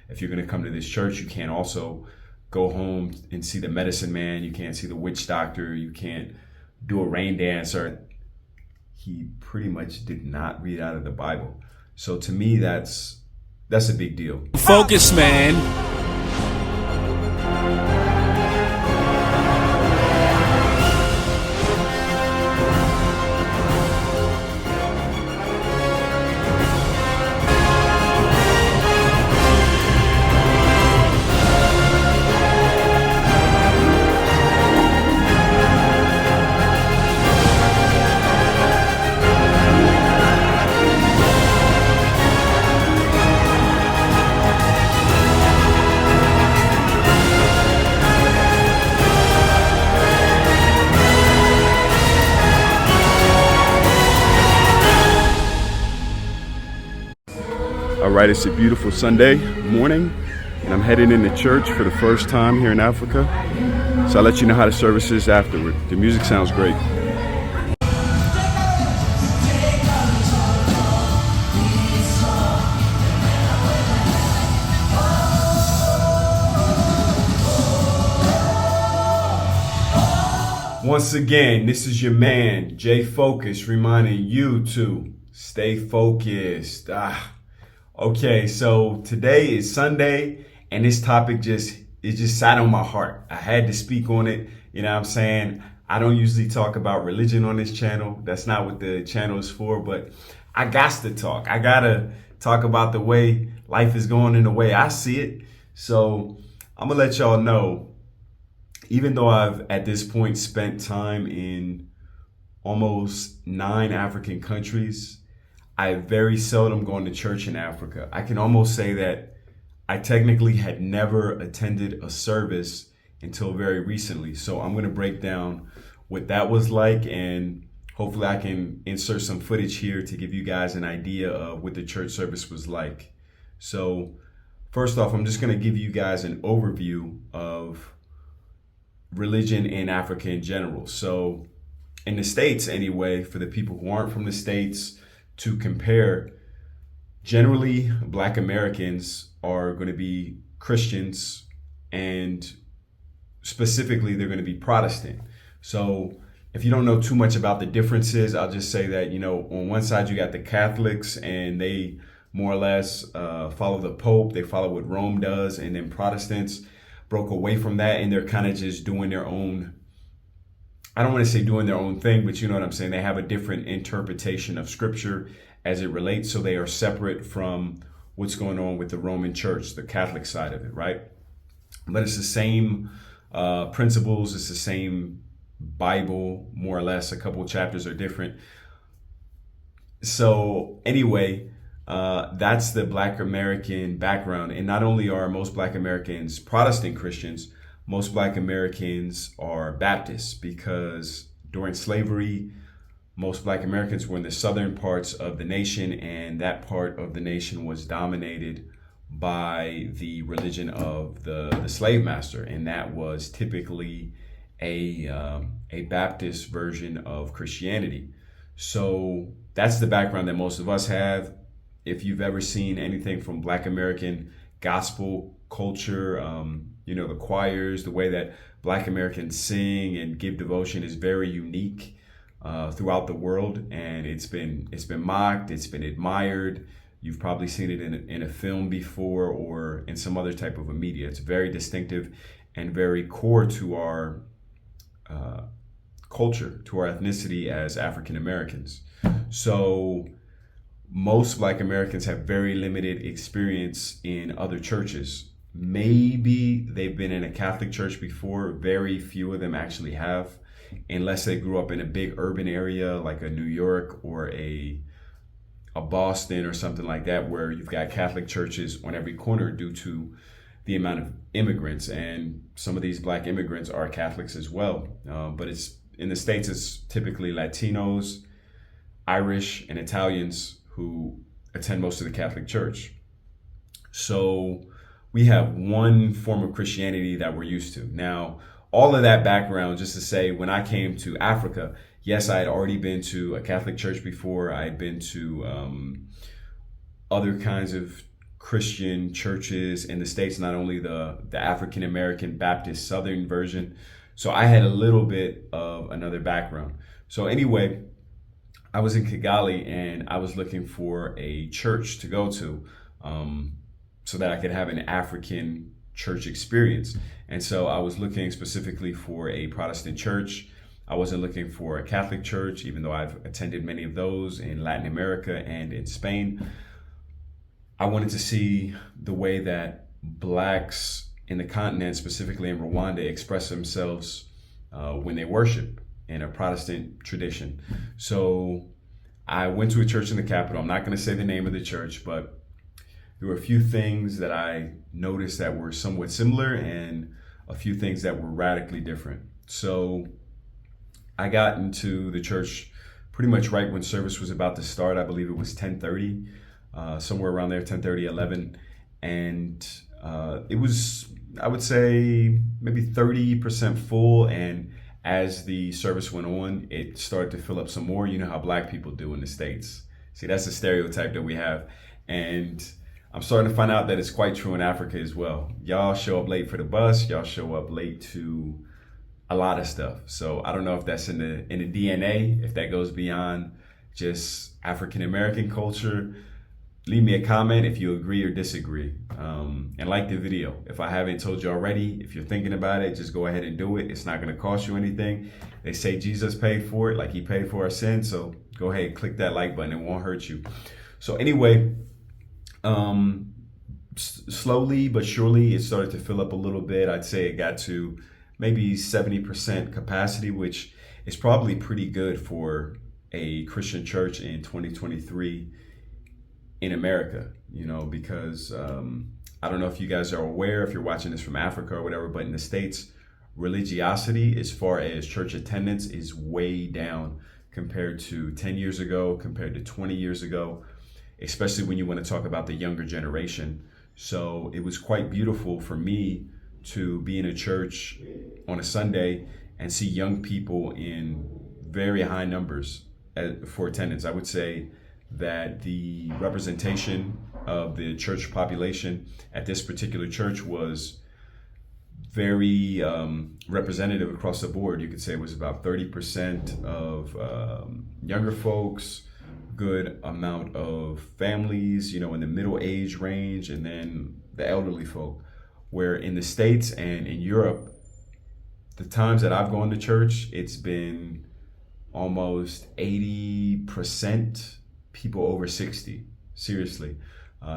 if you're going to come to this church, you can't also go home and see the medicine man. You can't see the witch doctor. You can't do a rain dance. Or he pretty much did not read out of the Bible. So to me, that's a big deal. Focus, man. All right, it's a beautiful Sunday morning, and I'm heading into church for the first time here in Africa. So I'll let you know how the service is afterward. The music sounds great. Once again, this is your man, Jay Focus, reminding you to stay focused. Okay, so today is Sunday, and this topic just sat on my heart. I had to speak on it. You know what I'm saying? I don't usually talk about religion on this channel. That's not what the channel is for, but I got to talk. I got to talk about the way life is going and the way I see it. So I'm going to let y'all know, even though I've at this point spent time in almost 9 African countries, I very seldom gone to church in Africa. I can almost say that I technically had never attended a service until very recently. So I'm going to break down what that was like, and hopefully I can insert some footage here to give you guys an idea of what the church service was like. So first off, I'm just going to give you guys an overview of religion in Africa in general. So in the States anyway, for the people who aren't from the States, to compare, generally Black Americans are going to be Christians, and specifically they're going to be Protestant. So if you don't know too much about the differences, I'll just say that, you know, on one side you got the Catholics, and they more or less follow the Pope. They follow what Rome does. And then Protestants broke away from that, and they're kind of just doing their own, I don't want to say doing their own thing, but you know what I'm saying? They have a different interpretation of scripture as it relates. So they are separate from what's going on with the Roman Church, the Catholic side of it, right? But it's the same principles. It's the same Bible, more or less. A couple of chapters are different. So anyway, that's the Black American background. And not only are most Black Americans Protestant Christians, most Black Americans are Baptists, because during slavery, most Black Americans were in the southern parts of the nation, and that part of the nation was dominated by the religion of the slave master, and that was typically a Baptist version of Christianity. So that's the background that most of us have. If you've ever seen anything from Black American gospel culture, you know, the choirs, the way that Black Americans sing and give devotion is very unique throughout the world, and it's been mocked, it's been admired. You've probably seen it in a film before or in some other type of a media. It's very distinctive and very core to our culture, to our ethnicity as African Americans. So most Black Americans have very limited experience in other churches. Maybe they've been in a Catholic church before. Very few of them actually have, unless they grew up in a big urban area like a New York or a Boston or something like that, where you've got Catholic churches on every corner due to the amount of immigrants. And some of these Black immigrants are Catholics as well. But it's in the States, it's typically Latinos, Irish, and Italians who attend most of the Catholic Church. So we have one form of Christianity that we're used to. Now, all of that background, just to say, when I came to Africa, yes, I had already been to a Catholic church before. I had been to other kinds of Christian churches in the States, not only the African American Baptist Southern version. So I had a little bit of another background. So anyway, I was in Kigali and I was looking for a church to go to, so that I could have an African church experience. And so I was looking specifically for a Protestant church. I wasn't looking for a Catholic church, even though I've attended many of those in Latin America and in Spain. I wanted to see the way that Blacks in the continent, specifically in Rwanda, express themselves when they worship in a Protestant tradition. So I went to a church in the capital. I'm not going to say the name of the church, but there were a few things that I noticed that were somewhat similar and a few things that were radically different. So I got into the church pretty much right when service was about to start. I believe it was 10:30, somewhere around there, 10:30, 11. And it was, I would say, maybe 30% full. And as the service went on, it started to fill up some more. You know how Black people do in the States. See, that's a stereotype that we have. And I'm starting to find out that it's quite true in Africa as well. Y'all show up late for the bus. Y'all show up late to a lot of stuff. So I don't know if that's in the DNA, if that goes beyond just African American culture. Leave me a comment if you agree or disagree, and like the video. If I haven't told you already, if you're thinking about it, just go ahead and do it. It's not going to cost you anything. They say Jesus paid for it, like he paid for our sins. So go ahead, click that like button. It won't hurt you. So anyway, slowly but surely it started to fill up a little bit. I'd say it got to maybe 70% capacity, which is probably pretty good for a Christian church in 2023 in America, because I don't know if you guys are aware, if you're watching this from Africa or whatever, but in the States, religiosity as far as church attendance is way down compared to 10 years ago, compared to 20 years ago, especially when you want to talk about the younger generation. So it was quite beautiful for me to be in a church on a Sunday and see young people in very high numbers for attendance. I would say that the representation of the church population at this particular church was very representative across the board. You could say it was about 30% of younger folks, good amount of families, in the middle age range, and then the elderly folk. Where in the States and in Europe, the times that I've gone to church, it's been almost 80% people over 60. Seriously.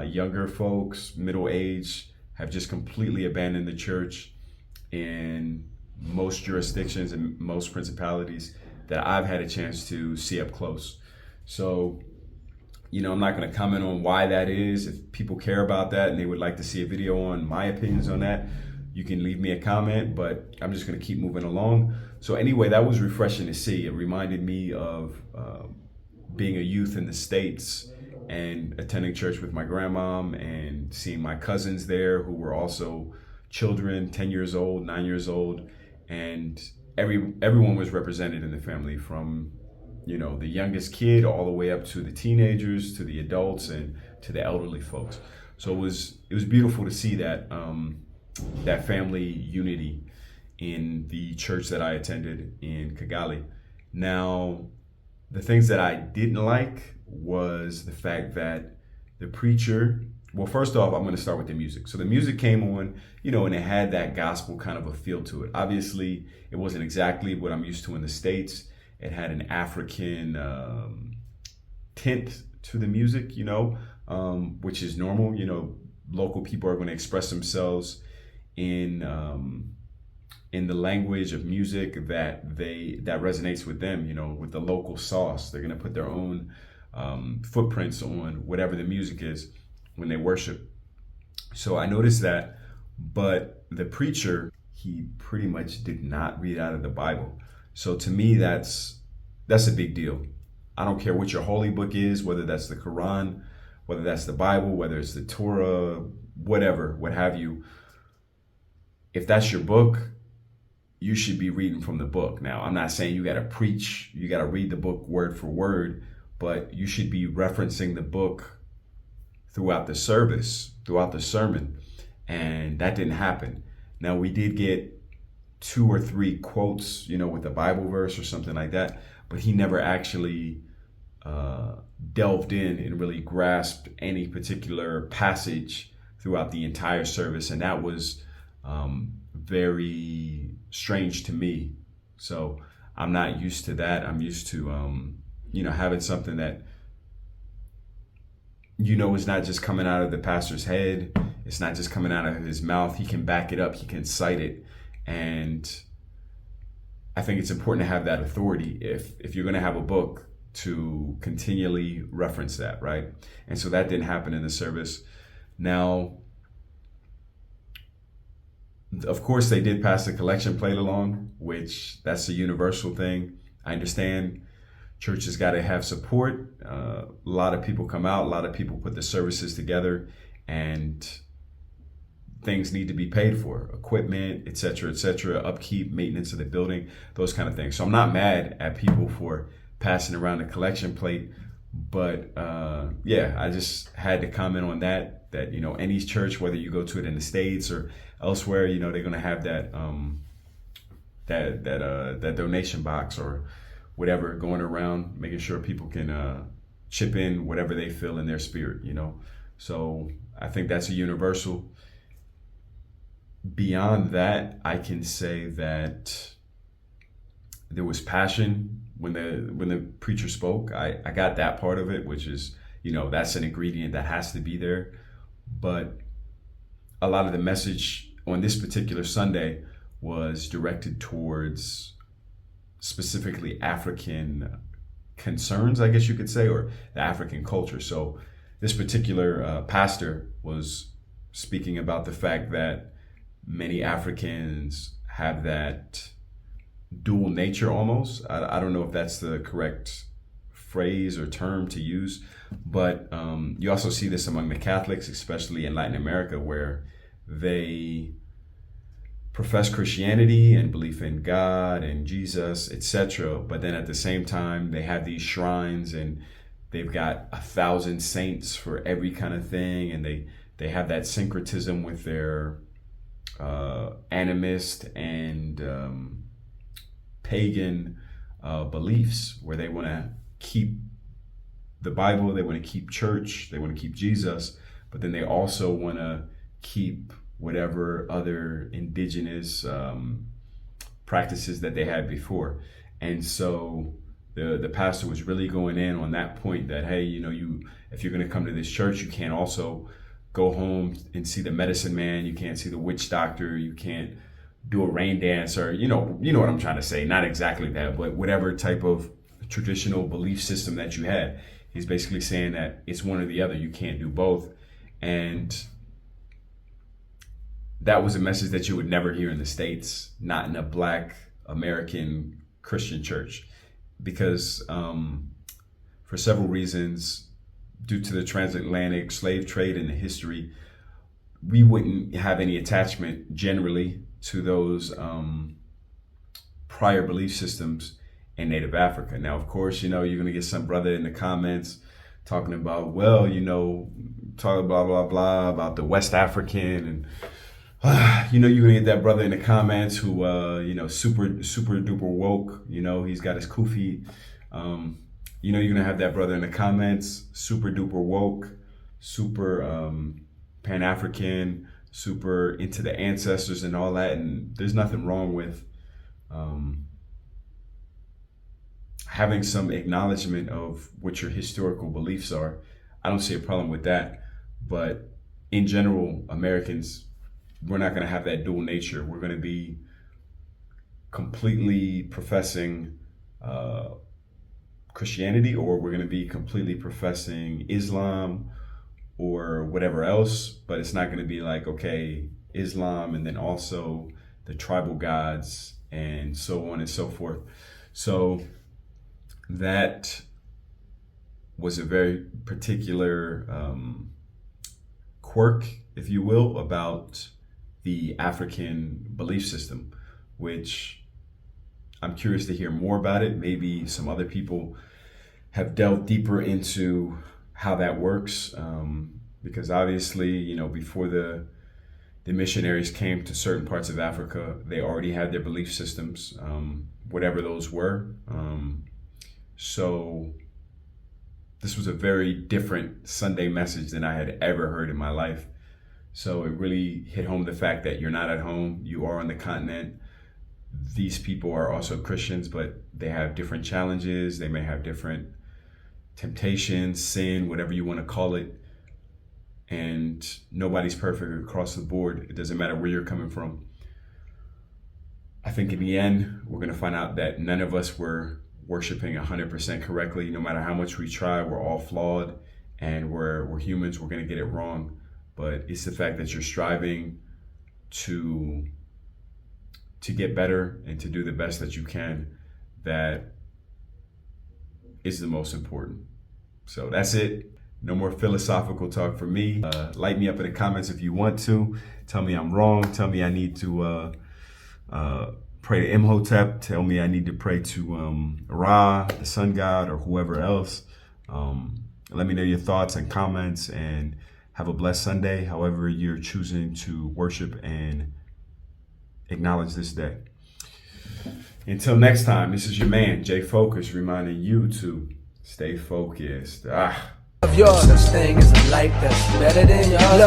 Younger folks, middle age, have just completely abandoned the church in most jurisdictions and most principalities that I've had a chance to see up close. So, I'm not going to comment on why that is. If people care about that and they would like to see a video on my opinions on that, you can leave me a comment, but I'm just going to keep moving along. So anyway, that was refreshing to see. It reminded me of being a youth in the States and attending church with my grandmom and seeing my cousins there who were also children, 10 years old, 9 years old. And everyone was represented in the family, from the youngest kid all the way up to the teenagers, to the adults, and to the elderly folks. So it was beautiful to see that that family unity in the church that I attended in Kigali. Now, the things that I didn't like was the fact that the preacher, well, first off, I'm going to start with the music. So the music came on, and it had that gospel kind of a feel to it. Obviously, it wasn't exactly what I'm used to in the States. It had an African tint to the music, which is normal. Local people are going to express themselves in the language of music that resonates with them, with the local sauce. They're going to put their own footprints on whatever the music is when they worship. So I noticed that, but the preacher, he pretty much did not read out of the Bible. So to me, that's a big deal. I don't care what your holy book is, whether that's the Quran, whether that's the Bible, whether it's the Torah, whatever, what have you. If that's your book, you should be reading from the book. Now, I'm not saying you got to preach, you got to read the book word for word, but you should be referencing the book throughout the service, throughout the sermon, and that didn't happen. Now we did get two or three quotes, with a Bible verse or something like that, but he never actually delved in and really grasped any particular passage throughout the entire service, and that was very strange to me. So I'm not used to that. I'm used to having something that is not just coming out of the pastor's head. It's not just coming out of his mouth. He can back it up. He can cite it. And I think it's important to have that authority if you're going to have a book, to continually reference that, right? And so that didn't happen in the service. Now, of course, they did pass the collection plate along, which that's a universal thing. I understand churches got to have support. A lot of people come out, a lot of people put the services together, and things need to be paid for, equipment, et cetera, upkeep, maintenance of the building, those kind of things. So I'm not mad at people for passing around the collection plate, but I just had to comment on that any church, whether you go to it in the States or elsewhere, they're going to have that that donation box or whatever going around, making sure people can chip in whatever they feel in their spirit, So I think that's a universal. Beyond that, I can say that there was passion when the preacher spoke. I got that part of it, which is, that's an ingredient that has to be there. But a lot of the message on this particular Sunday was directed towards specifically African concerns, I guess you could say, or the African culture. So this particular pastor was speaking about the fact that many Africans have that dual nature almost. I don't know if that's the correct phrase or term to use, but you also see this among the Catholics, especially in Latin America, where they profess Christianity and belief in God and Jesus, etc. But then at the same time, they have these shrines and they've got 1,000 saints for every kind of thing, and they have that syncretism with their animist and pagan beliefs, where they want to keep the Bible, they want to keep church, they want to keep Jesus, but then they also want to keep whatever other indigenous practices that they had before. And so the pastor was really going in on that point that, hey, if you're going to come to this church, you can't also go home and see the medicine man, you can't see the witch doctor, you can't do a rain dance, or you know what I'm trying to say. Not exactly that, but whatever type of traditional belief system that you had. He's basically saying that it's one or the other. You can't do both. And that was a message that you would never hear in the States, not in a Black American Christian church, because for several reasons, due to the transatlantic slave trade and the history, we wouldn't have any attachment generally to those prior belief systems in Native Africa. Now, of course, you're going to get some brother in the comments talking about, talk blah, blah, blah about the West African. And, you're going to get that brother in the comments who, super duper woke, he's got his kufi. You're going to have that brother in the comments, super duper woke, super Pan-African, super into the ancestors and all that. And there's nothing wrong with having some acknowledgement of what your historical beliefs are. I don't see a problem with that. But in general, Americans, we're not going to have that dual nature. We're going to be completely professing Christianity, or we're going to be completely professing Islam or whatever else. But it's not going to be like, okay, Islam and then also the tribal gods and so on and so forth. So that was a very particular quirk, if you will, about the African belief system, which I'm curious to hear more about it. Maybe some other people have delved deeper into how that works. because obviously, before the missionaries came to certain parts of Africa, they already had their belief systems, whatever those were. So this was a very different Sunday message than I had ever heard in my life. So it really hit home the fact that you're not at home, you are on the continent. These people are also Christians, but they have different challenges. They may have different temptations, sin, whatever you want to call it. And nobody's perfect across the board. It doesn't matter where you're coming from. I think in the end, we're going to find out that none of us were worshiping 100% correctly. No matter how much we try, we're all flawed, and we're humans. We're going to get it wrong. But it's the fact that you're striving to get better and to do the best that you can that is the most important. So that's it. No more philosophical talk for me. Light me up in the comments if you want to. Tell me I'm wrong. Tell me I need to pray to Imhotep. Tell me I need to pray to Ra, the sun god, or whoever else. Let me know your thoughts and comments, and have a blessed Sunday, however you're choosing to worship and acknowledge this day. Until next time, this is your man, Jay Focus, reminding you to stay focused. Of yours, such thing as a life that's better than yours.